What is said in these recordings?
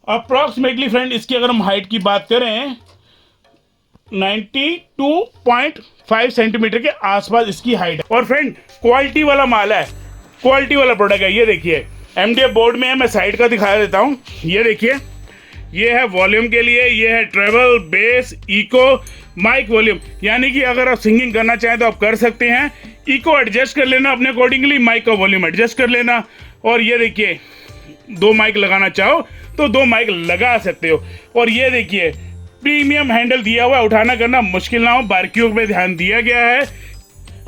Approximately friend इसकी अगर हम हाइट की बात करें 92.5 सेंटीमीटर के आसपास इसकी हाइट है। और फ्रेंड क्वालिटी वाला माल है, क्वालिटी वाला प्रोडक्ट है। ये देखिए एमडीएफ बोर्ड में है, मैं साइड का दिखा देता हूँ। ये देखिए, ये है वॉल्यूम के लिए, ये है treble, bass, echo, mic volume, यानी कि अगर आप सिंगिंग करना चाहें तो आप कर सकते हैं। इको एडजस्ट कर लेना अपने अकॉर्डिंगली, माइक का वॉल्यूम एडजस्ट कर लेना। और ये देखिए, दो माइक लगाना चाहो तो दो माइक लगा सकते हो। और ये देखिए प्रीमियम हैंडल दिया हुआ है, उठाना करना मुश्किल ना हो, बारीकियों पे ध्यान दिया गया है।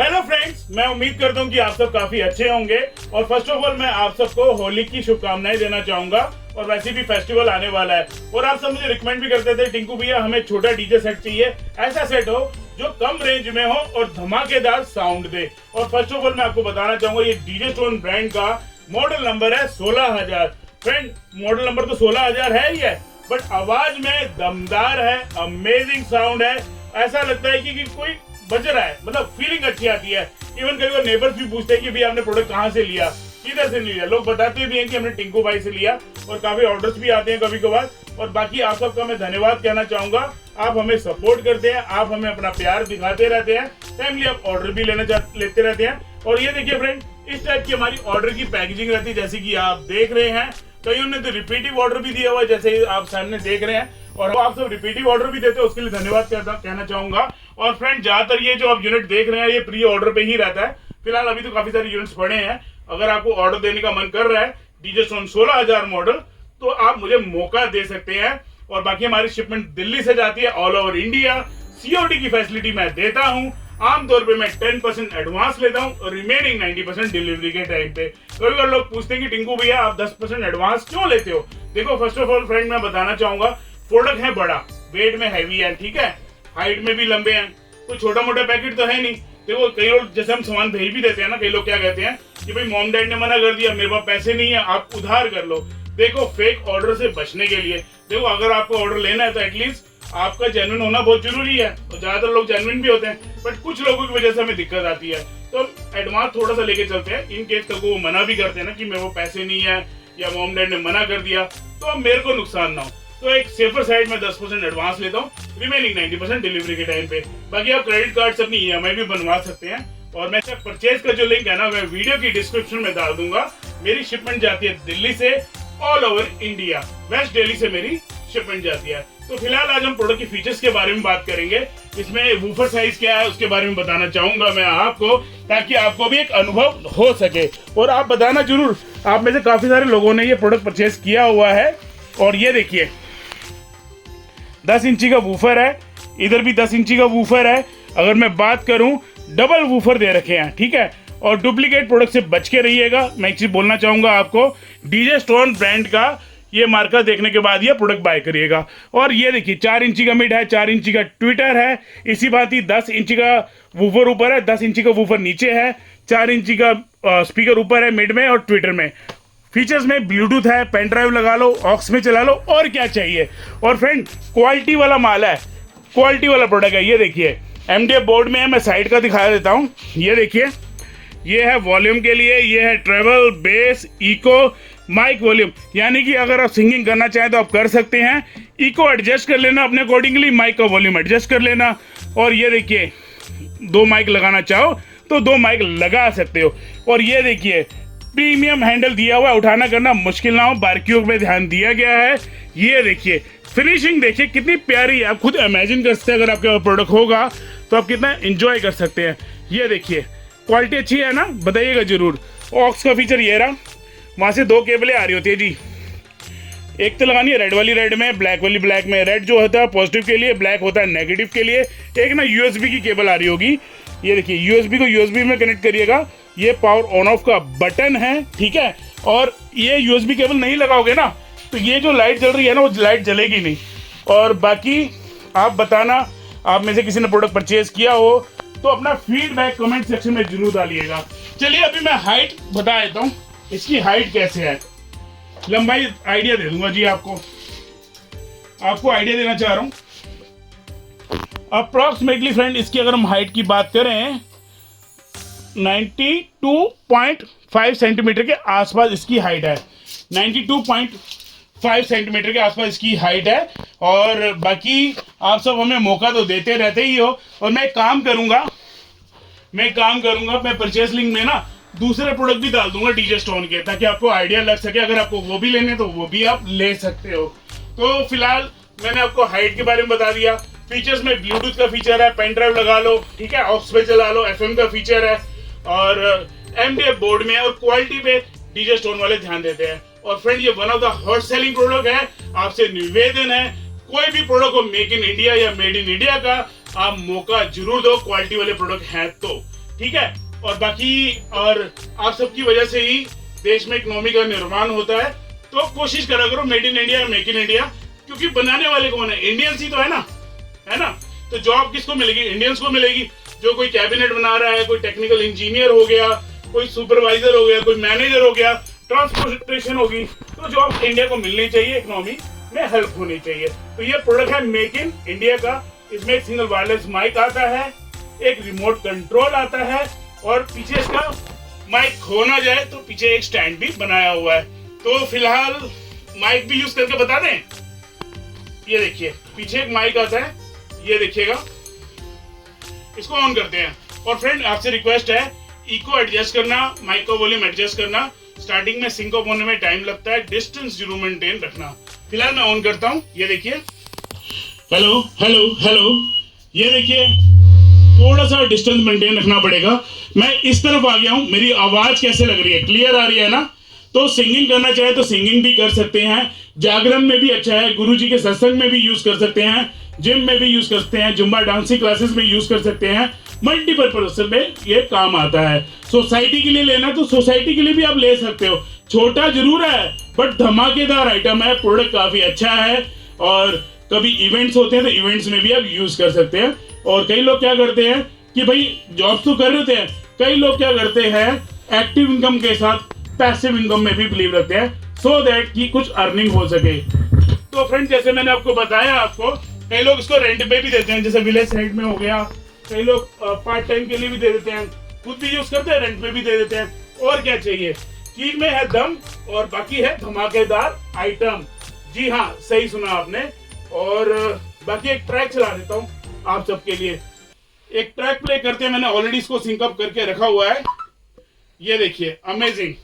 हेलो फ्रेंड्स, मैं उम्मीद करता हूँ कि आप सब काफी अच्छे होंगे। और फर्स्ट ऑफ ऑल मैं आप सबको होली की शुभकामनाएं देना चाहूंगा। और वैसे भी फेस्टिवल आने वाला है और आप सब मुझे रिकमेंड भी करते थे, टिंकू भैया हमें छोटा डीजे सेट चाहिए, ऐसा सेट हो जो कम रेंज में हो और धमाकेदार साउंड दे। और फर्स्ट ऑफ ऑल मैं आपको बताना चाहूंगा, ये डीजे स्टोन ब्रांड का मॉडल नंबर है 16,000। फ्रेंड मॉडल नंबर तो 16,000 है ही है, बट आवाज में दमदार है, अमेजिंग साउंड है। ऐसा लगता है कि कोई बज रहा है, मतलब फीलिंग अच्छी आती है। इवन कई बार नेबर्स भी पूछते हैं कि भैया आपने प्रोडक्ट कहाँ से लिया, किधर से लिया। लोग बताते भी हैं कि हमने टिंकू भाई से लिया, और काफी ऑर्डर्स भी आते हैं कभी कभार। और बाकी आप सबका मैं धन्यवाद कहना चाहूंगा, आप हमें सपोर्ट करते हैं, आप हमें अपना प्यार दिखाते रहते हैं, टाइमली आप ऑर्डर भी लेते रहते हैं। और ये देखिए फ्रेंड, इस टाइप की हमारी ऑर्डर की पैकेजिंग रहती है, जैसे कि आप देख रहे हैं। कईयों ने तो रिपीटिव ऑर्डर भी दिया हुआ है, जैसे आप सामने देख रहे हैं, और आप सब रिपीटिव ऑर्डर भी देते हैं, उसके लिए धन्यवाद कहना चाहूंगा। और फ्रेंड ज्यादातर ये जो आप यूनिट देख रहे हैं ये प्री ऑर्डर पे ही रहता है। फिलहाल अभी तो काफी सारे यूनिट्स पड़े हैं। अगर आपको ऑर्डर देने का मन कर रहा है डीजे स्टोन 16,000 मॉडल, तो आप मुझे मौका दे सकते हैं। और बाकी हमारी शिपमेंट दिल्ली से जाती है ऑल ओवर इंडिया। सीओडी की फैसिलिटी मैं देता हूँ। आमतौर पे मैं 10% एडवांस लेता हूँ और रिमेनिंग 90% डिलीवरी के टाइम पे। कभी कभी लोग पूछते हैं कि टिंकू भैया आप 10% एडवांस क्यों लेते हो। देखो फर्स्ट ऑफ ऑल फ्रेंड मैं बताना चाहूंगा, प्रोडक्ट है बड़ा, वेट में हैवी है, ठीक है, हाइट में भी लंबे हैं, कोई छोटा मोटा पैकेट तो है नहीं। देखो कई लोग जैसे हम सामान भेज भी देते हैं ना, कई लोग क्या कहते हैं कि भाई मॉम डैड ने मना कर दिया, मेरे पास पैसे नहीं है, आप उधार कर लो। देखो फेक ऑर्डर से बचने के लिए, देखो अगर आपको ऑर्डर लेना है तो एटलीस्ट आपका जेन्युइन होना बहुत जरूरी है। और ज्यादातर लोग जेन्युइन भी होते हैं, बट कुछ लोगों की वजह से हमें दिक्कत आती है, तो एडवांस थोड़ा सा लेके चलते हैं। इन केस तक वो मना भी करते हैं ना कि मेरे को पैसे नहीं है या मॉम डैड ने मना कर दिया, तो अब मेरे को नुकसान ना हो, तो एक सेफर साइड में 10% एडवांस लेता हूँ, रिमेनिंग 90% डिलीवरी के टाइम पे। बाकी आप क्रेडिट कार्ड से अपनी ईएमआई भी बनवा सकते हैं। और मैं परचेज का जो लिंक है ना, मैं वीडियो की डिस्क्रिप्शन में डाल दूंगा। मेरी शिपमेंट जाती है दिल्ली से all over India, west Delhi से मेरी शिपमेंट जाती है। तो फिलहाल आज हम प्रोडक्ट की फीचर्स के बारे में बात करेंगे। इसमें वूफर साइज क्या है उसके बारे में बताना चाहूंगा मैं आपको, ताकि आपको भी एक अनुभव हो सके। और आप बताना जरूर, आप में से काफी सारे लोगों ने ये प्रोडक्ट परचेज किया हुआ है। और ये देखिए 10 इंची का वूफर है, इधर भी 10 इंची का वूफर है। अगर मैं बात करूं, डबल वूफर दे रखे हैं, ठीक है। और डुप्लीकेट प्रोडक्ट से बच के रहिएगा। मैं एक चीज बोलना चाहूंगा आपको, डीजे स्टोन ब्रांड का ये मार्का देखने के बाद ये प्रोडक्ट बाय करिएगा। और ये देखिए 4 इंची का मिड है, 4 इंची का ट्विटर है, इसी बात ही 10 इंची का वूफर ऊपर है, 10 इंची का वूफर नीचे है, 4 इंची का स्पीकर ऊपर है मिड में और ट्विटर में। फीचर्स में ब्लूटूथ है, पेन ड्राइव लगा लो, ऑक्स में चला लो, और क्या चाहिए। और फ्रेंड क्वालिटी वाला माल है, क्वालिटी वाला प्रोडक्ट है। ये देखिए एमडीएफ बोर्ड में है, मैं साइड का दिखा देता हूँ। ये देखिए, ये है वॉल्यूम के लिए, ये है treble, bass, echo, mic volume, यानी कि अगर आप सिंगिंग करना चाहें तो आप कर सकते हैं। इको एडजस्ट कर लेना अपने अकॉर्डिंगली, माइक का वॉल्यूम एडजस्ट कर लेना। और ये देखिए, दो माइक लगाना चाहो तो दो माइक लगा सकते हो। और ये देखिए प्रीमियम हैंडल दिया हुआ है, उठाना करना मुश्किल ना हो, बारीकियों पे ध्यान दिया गया है। ये देखिए फिनिशिंग देखिए कितनी प्यारी है, आप खुद इमेजिन कर सकते हैं अगर आपके प्रोडक्ट होगा तो आप कितना एंजॉय कर सकते हैं। ये देखिए क्वालिटी अच्छी है ना, बताइएगा जरूर। ऑक्स का फीचर ये रहा, वहाँ से दो केबलें आ रही होती है जी, एक तो लगानी है रेड वाली रेड में, ब्लैक वाली ब्लैक में। रेड जो होता है पॉजिटिव के लिए, ब्लैक होता है नेगेटिव के लिए। एक ना यूएसबी की केबल आ रही होगी, ये देखिए यूएसबी को यूएसबी में कनेक्ट करिएगा। ये पावर ऑन ऑफ का बटन है, ठीक है। और ये यूएसबी केबल नहीं लगाओगे ना तो ये जो लाइट जल रही है ना वो लाइट जलेगी नहीं। और बाकी आप बताना, आप में से किसी ने प्रोडक्ट परचेज किया हो तो अपना फीडबैक कमेंट सेक्शन में जरूर डालिएगा। चलिए अभी मैं हाइट बता देता हूँ, इसकी हाइट कैसे है, लंबाई आइडिया दे दूंगा जी आपको आइडिया देना चाह रहा हूँ। अप्रॉक्सीमेटली फ्रेंड इसकी अगर हम हाइट की बात करें 92.5 सेंटीमीटर के आसपास इसकी हाइट है। 5 सेंटीमीटर के आसपास इसकी हाइट है। और बाकी आप सब हमें मौका तो देते रहते ही हो। और मैं काम करूंगा मैं परचेस लिंक में ना दूसरे प्रोडक्ट भी डाल दूंगा डीजे स्टोन के, ताकि आपको आइडिया लग सके। अगर आपको वो भी लेने तो वो भी आप ले सकते हो। तो फिलहाल मैंने आपको हाइट के बारे में बता दिया। फीचर्स में ब्लूटूथ का फीचर है, पेन ड्राइव लगा लो, ठीक है, ऑक्स पे चला लो, एफएम का फीचर है, और एमडीएफ बोर्ड में और क्वालिटी पे डीजे स्टोन वाले ध्यान देते हैं। और फ्रेंड ये one of the hot selling product है। आपसे निवेदन है, कोई भी प्रोडक्ट हो मेक इन इंडिया या मेड इन इंडिया का आप मौका जरूर दो, क्वालिटी वाले प्रोडक्ट हैं तो, ठीक है। और बाकी और आप सबकी वजह से ही देश में इकोनॉमी का निर्माण होता है। तो कोशिश करा करो made in India, make in India, क्योंकि बनाने वाले कौन है? इंडियंस ही तो है ना। तो जॉब किसको मिलेगी? इंडियंस को मिलेगी। जो कोई कैबिनेट बना रहा है, कोई टेक्निकल इंजीनियर हो गया, कोई सुपरवाइजर हो गया, कोई मैनेजर हो गया, ट्रांसपोर्टेशन होगी, तो जॉब इंडिया को मिलनी चाहिए, इकोनॉमी में हेल्प होनी चाहिए। तो ये प्रोडक्ट है मेक इन इंडिया का। इसमें एक सिंगल वायरलेस माइक आता है, एक रिमोट कंट्रोल आता है, और पीछे इसका माइक खो ना जाए तो पीछे एक स्टैंड भी बनाया हुआ है। तो फिलहाल माइक भी यूज करके बता दें। ये देखिए पीछे एक माइक आता है, ये देखिएगा, इसको ऑन करते हैं। और फ्रेंड आपसे रिक्वेस्ट है, इको एडजस्ट करना, माइक का वॉल्यूम एडजस्ट करना। स्टार्टिंग में सिंक अप होने में टाइम लगता है, डिस्टेंस जरूर मेंटेन रखना। फिलहाल मैं ऑन करता हूं, ये देखिए, हेलो हेलो हेलो, ये देखिए थोड़ा सा डिस्टेंस मेंटेन रखना पड़ेगा। मैं इस तरफ आ गया हूं, मेरी आवाज कैसे लग रही है? क्लियर आ रही है ना? तो सिंगिंग करना चाहे तो सिंगिंग भी कर सकते हैं, जागरण में भी अच्छा है, गुरुजी के सत्संग में भी यूज कर सकते हैं, जिम में भी यूज कर सकते हैं, जुम्बा डांसिंग क्लासेस में यूज कर सकते हैं, मल्टीपर्पज में ये काम आता है। सोसाइटी के लिए लेना तो सोसाइटी के लिए भी आप ले सकते हो। छोटा जरूर है बट धमाकेदार आइटम है, प्रोडक्ट काफी अच्छा है। और कभी इवेंट्स होते हैं तो इवेंट्स में भी आप यूज कर सकते हैं। और कई लोग क्या करते हैं कि भाई जॉब तो कर रहे थे, कई लोग क्या करते हैं एक्टिव इनकम के साथ पैसिव इनकम में भी बिलीव रखते हैं, सो दैट कि कुछ अर्निंग हो सके। तो फ्रेंड जैसे मैंने आपको बताया, आपको कई लोग इसको रेंट पे भी देते हैं, जैसे विलेज साइड में हो गया, कई लोग पार्ट टाइम के लिए भी दे देते हैं, खुद भी यूज करते हैं, रेंट पे भी दे देते हैं। और क्या चाहिए? चीज में है दम और बाकी है धमाकेदार आइटम। जी हाँ, सही सुना आपने। और बाकी एक ट्रैक चला देता हूँ आप सबके लिए। एक ट्रैक प्ले करते हैं, मैंने ऑलरेडी इसको सिंक अप करके रखा हुआ है। ये देखिए, अमेजिंग।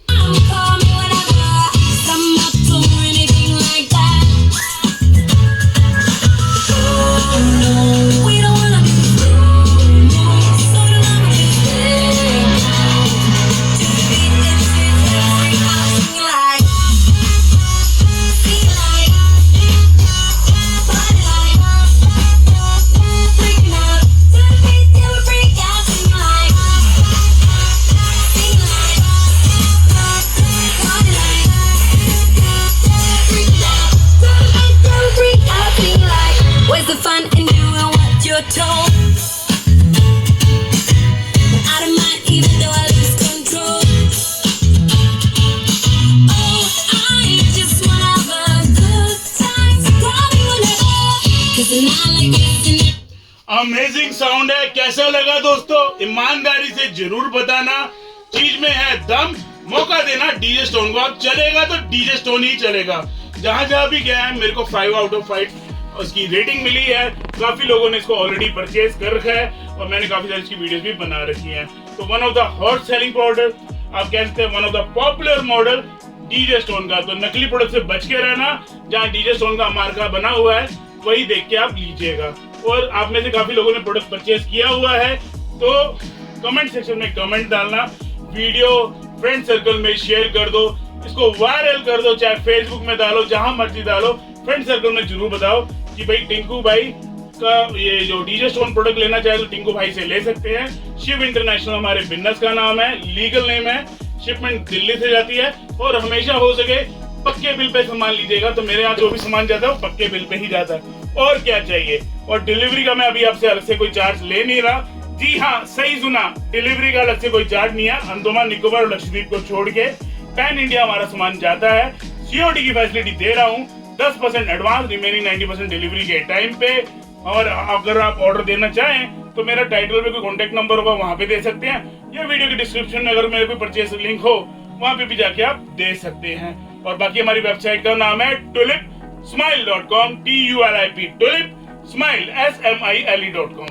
अमेजिंग साउंड है। कैसा लगा दोस्तों? ईमानदारी से जरूर बताना। चीज में है दम, मौका देना डीजे स्टोन को। अब चलेगा तो डीजे स्टोन ही चलेगा। जहां जहां भी गया है मेरे को 5 आउट ऑफ 5 उसकी रेटिंग मिली है। काफी लोगों ने इसको ऑलरेडी परचेज कर रखा है और मैंने काफी सारी इसकी वीडियोस भी बना रखी हैं। तो one of the hot selling product, आप कह सकते हैं one of the popular model DJ stone का। तो नकली प्रोडक्ट से बच के रहना, जहाँ डीजे स्टोन का मार्का बना हुआ है वही देख के आप लीजिएगा। और आप में से काफी लोगों ने प्रोडक्ट परचेज किया हुआ है, तो कमेंट सेक्शन में कमेंट डालना, वीडियो फ्रेंड सर्कल में शेयर कर दो, इसको वायरल कर दो, चाहे फेसबुक में डालो, जहां मर्जी डालो, फ्रेंड सर्कल में जरूर बताओ कि भाई टिंकू भाई का ये जो डीजे स्टोन प्रोडक्ट लेना चाहे तो टिंकू भाई से ले सकते हैं। शिव इंटरनेशनल हमारे बिजनेस का नाम है, लीगल नेम है। शिपमेंट दिल्ली से जाती है और हमेशा हो सके पक्के बिल पे सामान लीजिएगा। तो मेरे यहाँ जो भी सामान जाता है वो पक्के बिल पे ही जाता है, और क्या चाहिए। और डिलीवरी का मैं अभी आपसे अलग से कोई चार्ज ले नहीं रहा। जी हाँ, सही सुना, डिलीवरी का अलग से कोई चार्ज नहीं है। अंडमान निकोबार और लक्षद्वीप को छोड़ के पैन इंडिया हमारा सामान जाता है। सीओडी की फैसिलिटी दे रहा हूँ, 10% एडवांस, रिमेनिंग 90% डिलीवरी के टाइम पे। और अगर आप ऑर्डर देना चाहें तो मेरा टाइटल पे कोई कॉन्टेक्ट नंबर होगा, वहां पे दे सकते हैं, या वीडियो के डिस्क्रिप्शन में अगर मेरे कोई परचेस लिंक हो वहां पे भी जाके आप दे सकते हैं। और बाकी हमारी वेबसाइट का नाम है tulipsmile.com, TULIP, tulipsmile.com।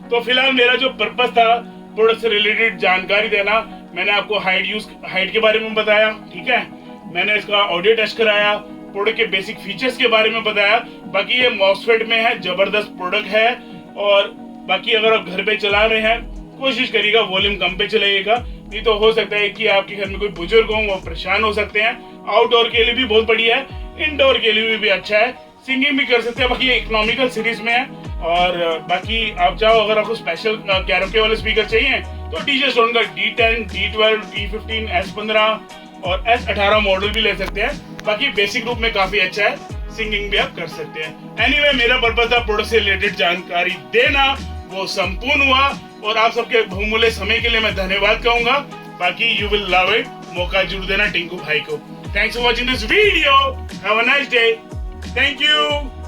तो फिलहाल मेरा जो पर्पस था प्रोडक्ट से रिलेटेड जानकारी देना, मैंने आपको हाइट के बारे में बताया, ठीक है, मैंने इसका ऑडियो टेस्ट कराया, प्रोडक्ट के बेसिक फीचर्स के बारे में बताया। बाकी ये मॉसफेट में है, जबरदस्त प्रोडक्ट है। और बाकी अगर आप घर पे चला रहे हैं, कोशिश करिएगा वॉल्यूम कम पे चलाइएगा, नहीं तो हो सकता है कि आपके घर में कोई बुजुर्ग हो, वो परेशान हो सकते हैं। आउटडोर के लिए भी बहुत बढ़िया है, इंडोर के लिए भी अच्छा है, सिंगिंग भी कर सकते हैं। बाकी ये इकोनॉमिकल सीरीज में है। और बाकी आप चाहो, अगर आपको स्पेशल कैरोके वाले स्पीकर चाहिए तो डीजे स्टोन का D10, D12, D15, S15 और S18 मॉडल भी ले सकते हैं। बाकी बेसिक रूप में काफी अच्छा है, सिंगिंग भी आप कर सकते हैं। एनीवे, मेरा पर्पस था प्रोडक्ट से रिलेटेड जानकारी देना, वो संपूर्ण हुआ। और आप सबके बहुमूल्य समय के लिए मैं धन्यवाद कहूंगा। बाकी यू विल लव इट, मौका जरूर देना टिंकू भाई को। Thanks for watching this video, have a nice day, thank you.